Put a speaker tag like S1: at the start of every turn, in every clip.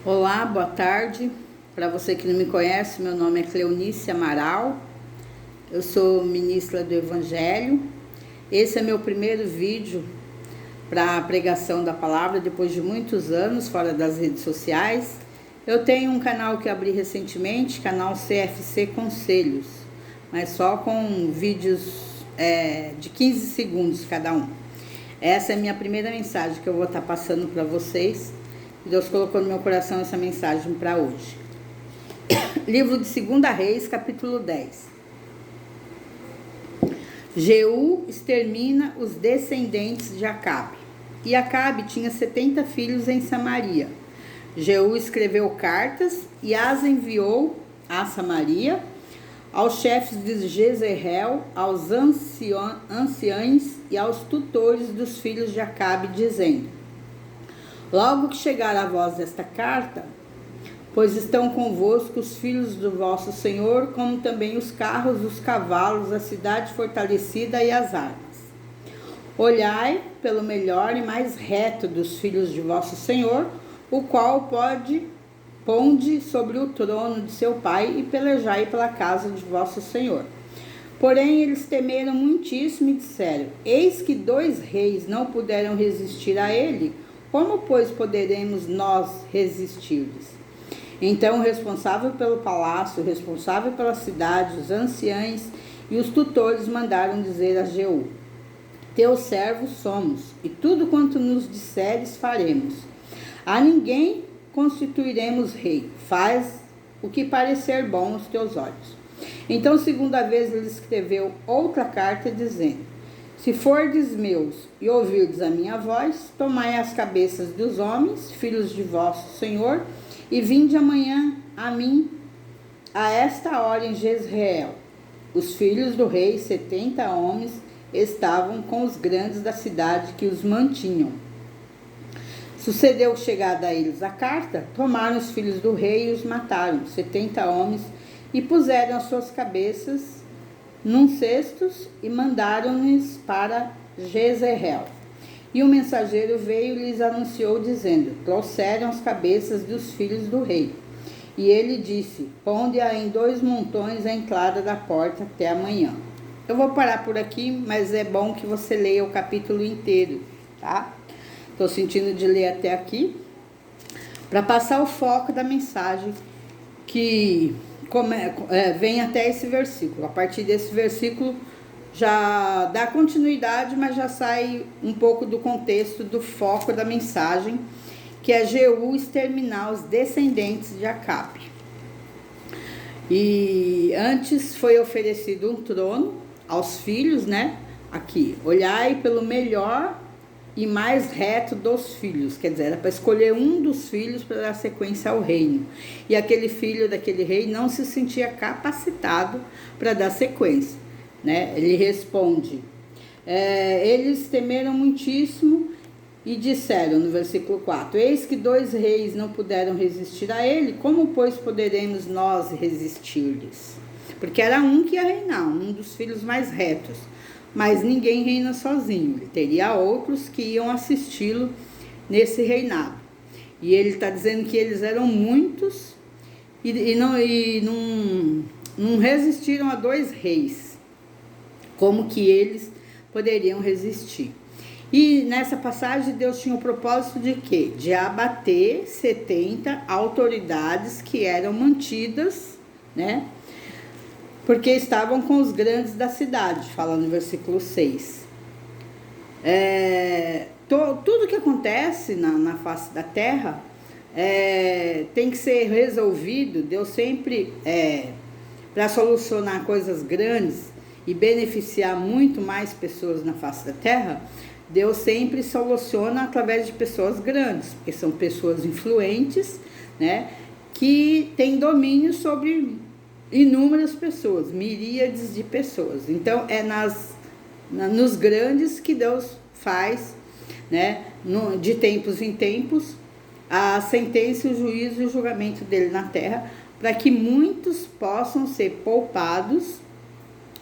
S1: Olá, boa tarde. Para você que não me conhece, meu nome é Cleonice Amaral. Eu sou ministra do Evangelho. Esse é meu primeiro vídeo para a pregação da palavra depois de muitos anos fora das redes sociais. Eu tenho um canal que abri recentemente, canal CFC Conselhos, mas só com vídeos de 15 segundos cada um. Essa é a minha primeira mensagem que eu vou estar passando para vocês. Deus colocou no meu coração essa mensagem para hoje. Livro de 2 Reis, capítulo 10. Jeú extermina os descendentes de Acabe. E Acabe tinha 70 filhos em Samaria. Jeú escreveu cartas e as enviou a Samaria, aos chefes de Jezreel, aos anciães e aos tutores dos filhos de Acabe, dizendo: logo que chegar a vós esta carta, pois estão convosco os filhos do vosso Senhor, como também os carros, os cavalos, a cidade fortalecida e as armas. Olhai pelo melhor e mais reto dos filhos de vosso Senhor, o qual ponde sobre o trono de seu pai, e pelejai pela casa de vosso Senhor. Porém, eles temeram muitíssimo e disseram: eis que 2 reis não puderam resistir a ele. Como, pois, poderemos nós resistir-lhes? Então, o responsável pelo palácio, o responsável pela cidade, os anciães e os tutores mandaram dizer a Jeú: teus servos somos, e tudo quanto nos disseres faremos. A ninguém constituiremos rei, faz o que parecer bom aos teus olhos. Então, segunda vez, ele escreveu outra carta, dizendo: se fordes meus e ouvirdes a minha voz, tomai as cabeças dos homens, filhos de vosso Senhor, e vinde amanhã a mim, a esta hora em Jezreel. Os filhos do rei, 70 homens, estavam com os grandes da cidade que os mantinham. Sucedeu chegada a eles a carta, tomaram os filhos do rei e os mataram, 70 homens, e puseram as suas cabeças num cestos e mandaram-nos para Jezreel. E o mensageiro veio e lhes anunciou, dizendo: trouxeram as cabeças dos filhos do rei. E ele disse: ponde-a em 2 montões à entrada da porta até amanhã. Eu vou parar por aqui, mas é bom que você leia o capítulo inteiro, tá? Estou sentindo de ler até aqui, para passar o foco da mensagem que vem até esse versículo. A partir desse versículo já dá continuidade, mas já sai um pouco do contexto, do foco da mensagem, que é Jeú exterminar os descendentes de Acabe. E antes foi oferecido um trono aos filhos, né? Aqui, olhai pelo melhor e mais reto dos filhos, quer dizer, era para escolher um dos filhos para dar sequência ao reino. E aquele filho daquele rei não se sentia capacitado para dar sequência, né? Ele responde: eles temeram muitíssimo e disseram, no versículo 4, eis que 2 reis não puderam resistir a ele, como, pois, poderemos nós resistir-lhes? Porque era um que ia reinar, um dos filhos mais retos. Mas ninguém reina sozinho, ele teria outros que iam assisti-lo nesse reinado. E ele está dizendo que eles eram muitos e não resistiram a 2 reis. Como que eles poderiam resistir? E nessa passagem Deus tinha o propósito de quê? De abater 70 autoridades que eram mantidas, né? Porque estavam com os grandes da cidade, fala no versículo 6. Tudo que acontece na face da terra tem que ser resolvido. Deus sempre, para solucionar coisas grandes e beneficiar muito mais pessoas na face da terra, Deus sempre soluciona através de pessoas grandes, porque são pessoas influentes, né, que têm domínio sobre inúmeras pessoas, miríades de pessoas. Então é nos grandes que Deus faz, né, de tempos em tempos, a sentença, o juízo e o julgamento dele na terra, para que muitos possam ser poupados,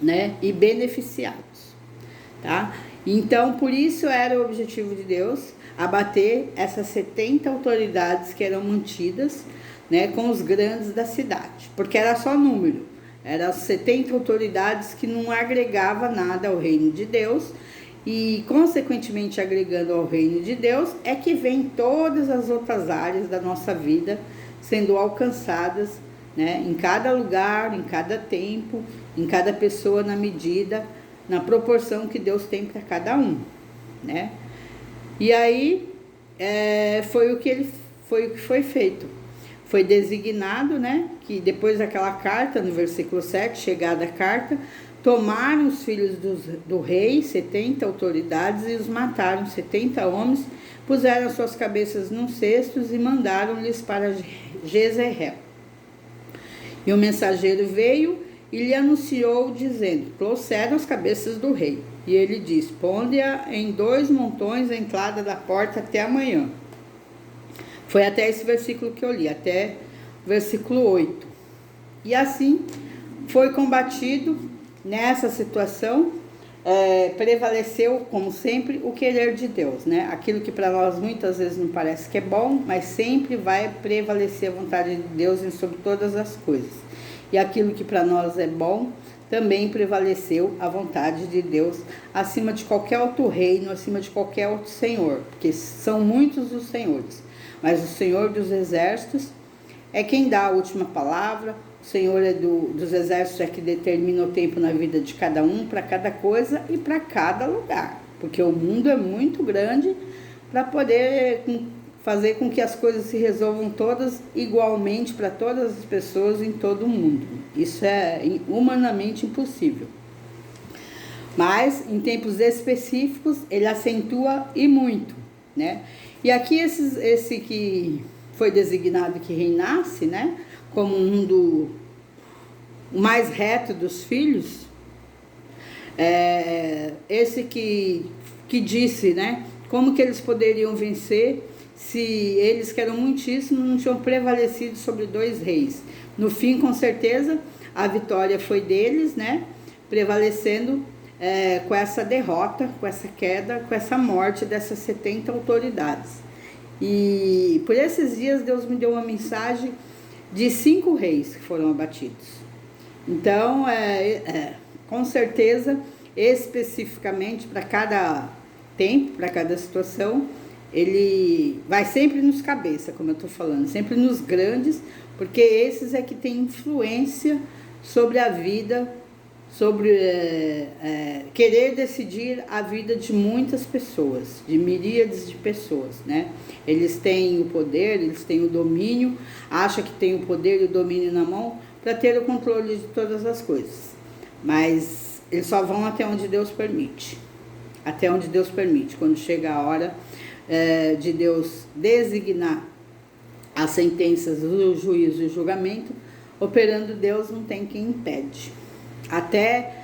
S1: né, e beneficiados, tá? Então, por isso era o objetivo de Deus, abater essas 70 autoridades que eram mantidas, né, com os grandes da cidade, porque era só número, eram 70 autoridades que não agregava nada ao reino de Deus, e consequentemente agregando ao reino de Deus é que vem todas as outras áreas da nossa vida sendo alcançadas, né, em cada lugar, em cada tempo, em cada pessoa, na medida, na proporção que Deus tem para cada um, né? E aí foi o que foi feito. Foi designado, né, que depois daquela carta, no versículo 7, chegada a carta, tomaram os filhos do rei, 70 autoridades, e os mataram, 70 homens, puseram suas cabeças num cestos e mandaram-lhes para Jezreel. E o mensageiro veio e lhe anunciou, dizendo: trouxeram as cabeças do rei. E ele disse: ponde-a em 2 montões à entrada da porta até amanhã. Foi até esse versículo que eu li, até o versículo 8. E assim foi combatido nessa situação, prevaleceu, como sempre, o querer de Deus, né? Aquilo que para nós muitas vezes não parece que é bom, mas sempre vai prevalecer a vontade de Deus sobre todas as coisas. E aquilo que para nós é bom, também prevaleceu a vontade de Deus acima de qualquer outro reino, acima de qualquer outro senhor, porque são muitos os senhores, mas o Senhor dos exércitos é quem dá a última palavra. O Senhor dos exércitos é que determina o tempo na vida de cada um, para cada coisa e para cada lugar, porque o mundo é muito grande para poder fazer com que as coisas se resolvam todas igualmente para todas as pessoas em todo o mundo. Isso é humanamente impossível. Mas em tempos específicos ele acentua e muito, né? E aqui esse que foi designado que reinasse, né, como o mais reto dos filhos, esse que disse, né, como que eles poderiam vencer se eles, que eram muitíssimos, não tinham prevalecido sobre 2 reis. No fim, com certeza, a vitória foi deles, né, prevalecendo com essa derrota, com essa queda, com essa morte dessas 70 autoridades. E por esses dias Deus me deu uma mensagem de 5 reis que foram abatidos. Então, com certeza, especificamente para cada tempo, para cada situação, ele vai sempre nos cabeça, como eu estou falando, sempre nos grandes, porque esses é que têm influência sobre a vida, sobre querer decidir a vida de muitas pessoas, de miríades de pessoas, né? Eles têm o poder, eles têm o domínio, acham que tem o poder e o domínio na mão para ter o controle de todas as coisas, mas eles só vão até onde Deus permite, até onde Deus permite. Quando chega a hora de Deus designar as sentenças, o juízo e o julgamento, operando Deus, não tem quem impede. Até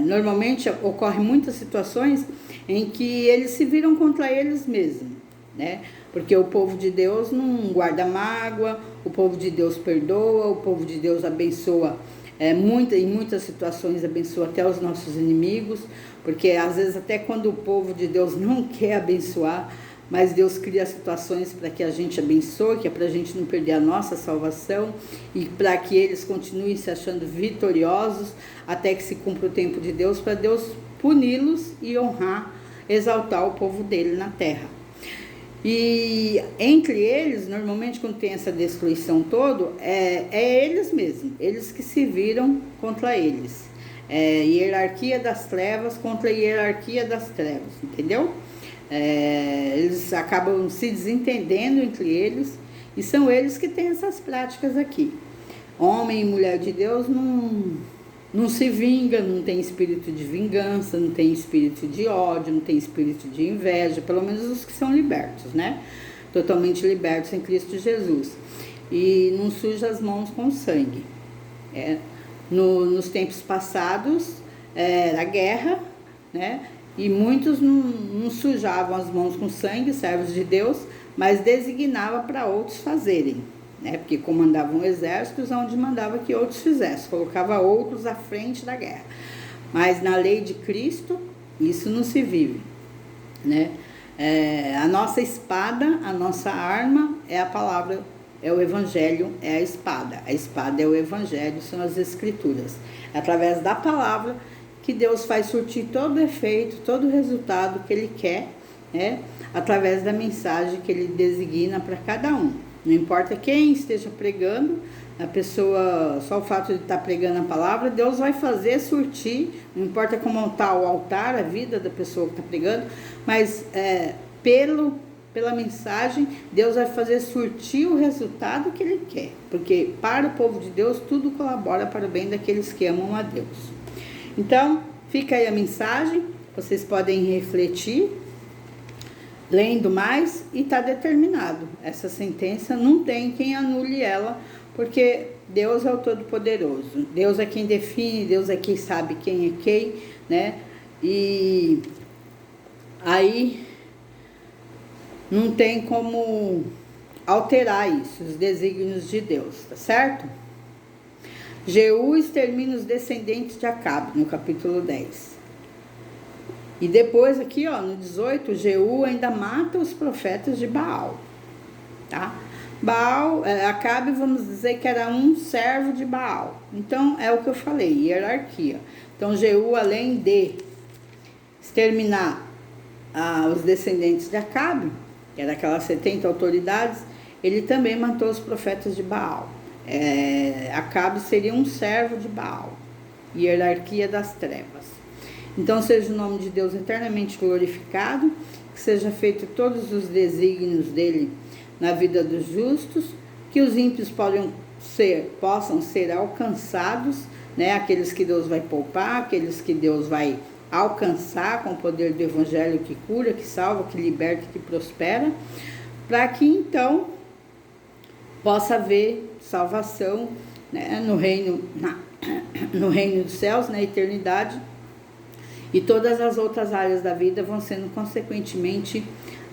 S1: normalmente ocorrem muitas situações em que eles se viram contra eles mesmos, né? Porque o povo de Deus não guarda mágoa, o povo de Deus perdoa, o povo de Deus abençoa, em muitas situações abençoa até os nossos inimigos, porque às vezes até quando o povo de Deus não quer abençoar, mas Deus cria situações para que a gente abençoe, que é para a gente não perder a nossa salvação e para que eles continuem se achando vitoriosos até que se cumpra o tempo de Deus, para Deus puni-los e honrar, exaltar o povo dele na terra. E entre eles, normalmente quando tem essa destruição toda, é eles mesmos, eles que se viram contra eles. Hierarquia das trevas contra a hierarquia das trevas, entendeu? Eles acabam se desentendendo entre eles e são eles que têm essas práticas aqui. Homem e mulher de Deus não se vinga, não tem espírito de vingança, não tem espírito de ódio, não tem espírito de inveja, pelo menos os que são libertos, né? Totalmente libertos em Cristo Jesus. E não suja as mãos com sangue. Nos tempos passados era guerra, né? E muitos não sujavam as mãos com sangue, servos de Deus, mas designava para outros fazerem, né? Porque comandavam exércitos onde mandava que outros fizessem, colocava outros à frente da guerra. Mas na lei de Cristo, isso não se vive, né? A nossa espada, a nossa arma é a palavra, é o evangelho, é a espada. A espada é o evangelho, são as escrituras. É através da palavra que Deus faz surtir todo o efeito, todo o resultado que Ele quer, né? Através da mensagem que Ele designa para cada um. Não importa quem esteja pregando, a pessoa, só o fato de estar pregando a palavra, Deus vai fazer surtir, não importa como está o altar, a vida da pessoa que está pregando, mas pela mensagem, Deus vai fazer surtir o resultado que Ele quer, porque para o povo de Deus, tudo colabora para o bem daqueles que amam a Deus. Então, fica aí a mensagem, vocês podem refletir, lendo mais, e está determinado. Essa sentença não tem quem anule ela, porque Deus é o Todo-Poderoso. Deus é quem define, Deus é quem sabe quem é quem, né? E aí não tem como alterar isso, os desígnios de Deus, tá certo? Jeú extermina os descendentes de Acabe, no capítulo 10. E depois aqui, ó, no 18, Jeú ainda mata os profetas de Baal, tá? Baal, Acabe, vamos dizer que era um servo de Baal. Então, é o que eu falei, hierarquia. Então, Jeú, além de exterminar os descendentes de Acabe, que era aquelas 70 autoridades, ele também matou os profetas de Baal. Acabe seria um servo de Baal, hierarquia das trevas. Então seja o nome de Deus eternamente glorificado, que seja feito todos os desígnios dele na vida dos justos, que os ímpios possam ser alcançados, né? Aqueles que Deus vai poupar, aqueles que Deus vai alcançar com o poder do evangelho que cura, que salva, que liberta, que prospera, para que então possa haver salvação, né, no reino dos céus, na eternidade, e todas as outras áreas da vida vão sendo consequentemente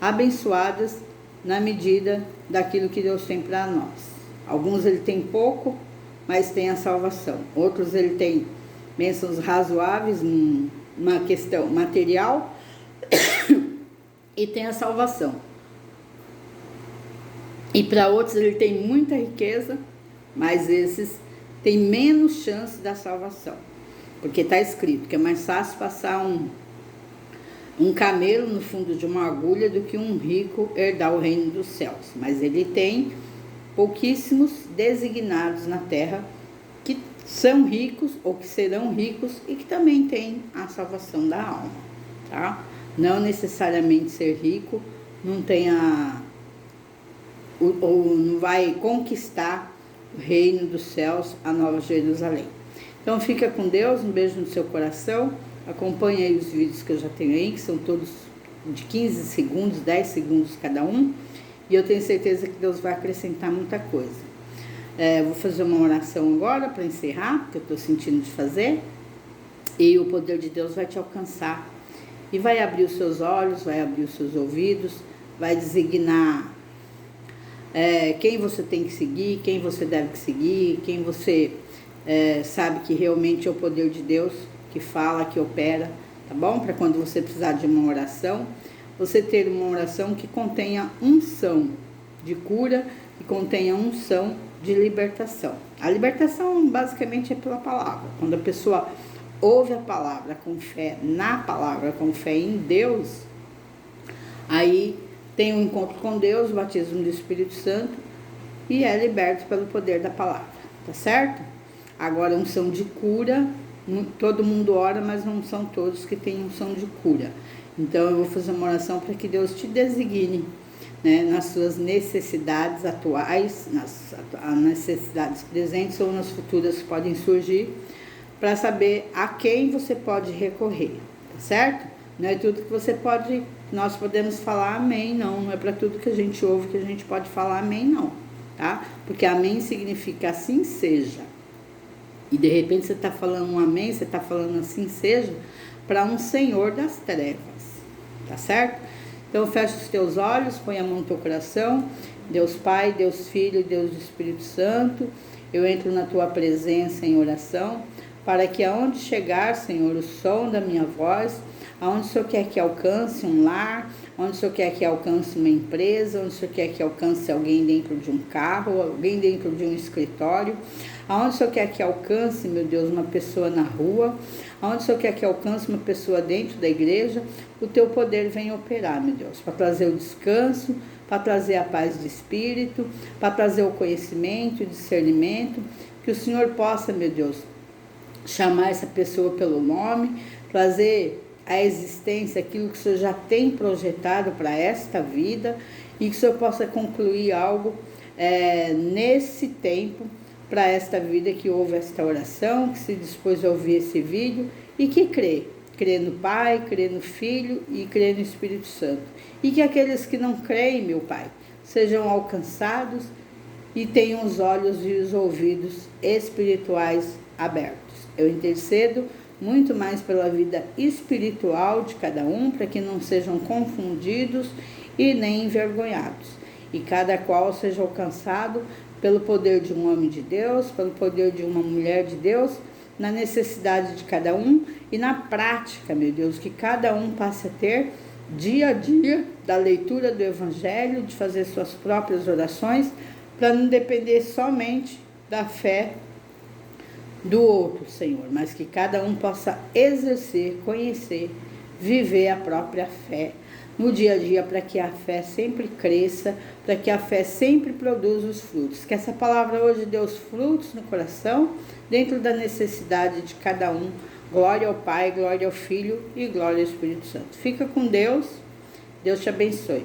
S1: abençoadas na medida daquilo que Deus tem para nós. Alguns ele tem pouco, mas tem a salvação. Outros ele tem bênçãos razoáveis, uma questão material, e tem a salvação. E para outros ele tem muita riqueza, mas esses têm menos chance da salvação. Porque está escrito que é mais fácil passar um camelo no fundo de uma agulha do que um rico herdar o reino dos céus. Mas ele tem pouquíssimos designados na terra que são ricos ou que serão ricos e que também têm a salvação da alma, tá? Não necessariamente ser rico não tem ou não vai conquistar o reino dos céus, a Nova Jerusalém. Então fica com Deus, um beijo no seu coração, acompanhe aí os vídeos que eu já tenho aí, que são todos de 15 segundos, 10 segundos cada um, e eu tenho certeza que Deus vai acrescentar muita coisa. Vou fazer uma oração agora para encerrar, que eu estou sentindo de fazer, e o poder de Deus vai te alcançar, e vai abrir os seus olhos, vai abrir os seus ouvidos, vai designar quem você tem que seguir, quem você deve seguir, quem você sabe que realmente é o poder de Deus que fala, que opera, tá bom? Para quando você precisar de uma oração, você ter uma oração que contenha unção de cura e contenha unção de libertação. A libertação basicamente é pela palavra. Quando a pessoa ouve a palavra com fé na palavra, com fé em Deus, aí tem um encontro com Deus, o batismo do Espírito Santo, e é liberto pelo poder da palavra, tá certo? Agora, unção de cura, todo mundo ora, mas não são todos que têm unção de cura. Então, eu vou fazer uma oração para que Deus te designe, né, nas suas necessidades atuais, nas necessidades presentes ou nas futuras que podem surgir, para saber a quem você pode recorrer, tá certo? Não é tudo que nós podemos falar amém, não é para tudo que a gente ouve que a gente pode falar amém, não, tá? Porque amém significa assim seja. E de repente você está falando um amém, você está falando assim seja, para um senhor das trevas, tá certo? Então fecha os teus olhos, põe a mão no teu coração. Deus Pai, Deus Filho, Deus Espírito Santo, eu entro na tua presença em oração, para que aonde chegar, Senhor, o som da minha voz, aonde o Senhor quer que alcance um lar, onde o Senhor quer que alcance uma empresa, onde o Senhor quer que alcance alguém dentro de um carro, alguém dentro de um escritório, aonde o Senhor quer que alcance, meu Deus, uma pessoa na rua, aonde o Senhor quer que alcance uma pessoa dentro da igreja, o teu poder vem operar, meu Deus, para trazer o descanso, para trazer a paz de espírito, para trazer o conhecimento, o discernimento, que o Senhor possa, meu Deus, chamar essa pessoa pelo nome, trazer à existência aquilo que o Senhor já tem projetado para esta vida e que o Senhor possa concluir algo nesse tempo para esta vida que ouve esta oração, que se dispôs a ouvir esse vídeo e que crê no Pai, crê no Filho e crê no Espírito Santo. E que aqueles que não creem, meu Pai, sejam alcançados e tenham os olhos e os ouvidos espirituais abertos. Eu intercedo muito mais pela vida espiritual de cada um, para que não sejam confundidos e nem envergonhados. E cada qual seja alcançado pelo poder de um homem de Deus, pelo poder de uma mulher de Deus, na necessidade de cada um e na prática, meu Deus, que cada um passe a ter dia a dia da leitura do Evangelho, de fazer suas próprias orações, para não depender somente da fé do outro, Senhor, mas que cada um possa exercer, conhecer, viver a própria fé no dia a dia, para que a fé sempre cresça, para que a fé sempre produza os frutos. Que essa palavra hoje dê os frutos no coração, dentro da necessidade de cada um. Glória ao Pai, glória ao Filho e glória ao Espírito Santo. Fica com Deus, Deus te abençoe.